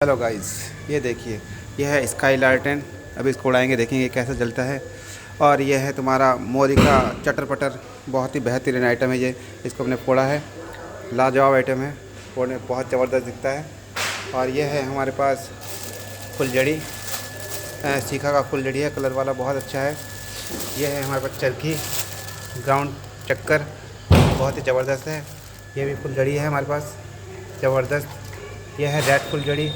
Hello guys, ये देखिए, ये है स्काई लालटेन। अभी इसको उड़ाएंगे, देखेंगे कैसा जलता है। और ये है तुम्हारा मोदी का चटर पटर, बहुत ही बेहतरीन आइटम है ये। इसको हमने फोड़ा है, लाजवाब आइटम है, फोड़ने में बहुत ज़बरदस्त दिखता है। और ये है हमारे पास फुलझड़ी, सीखा का फुलझड़ी है, कलर वाला, बहुत अच्छा है। ये है हमारे पास चरखी ग्राउंड चक्कर, बहुत ही ज़बरदस्त है। ये भी फुलझड़ी है हमारे पास, ज़बरदस्त। यह है रेड फुलझड़ी।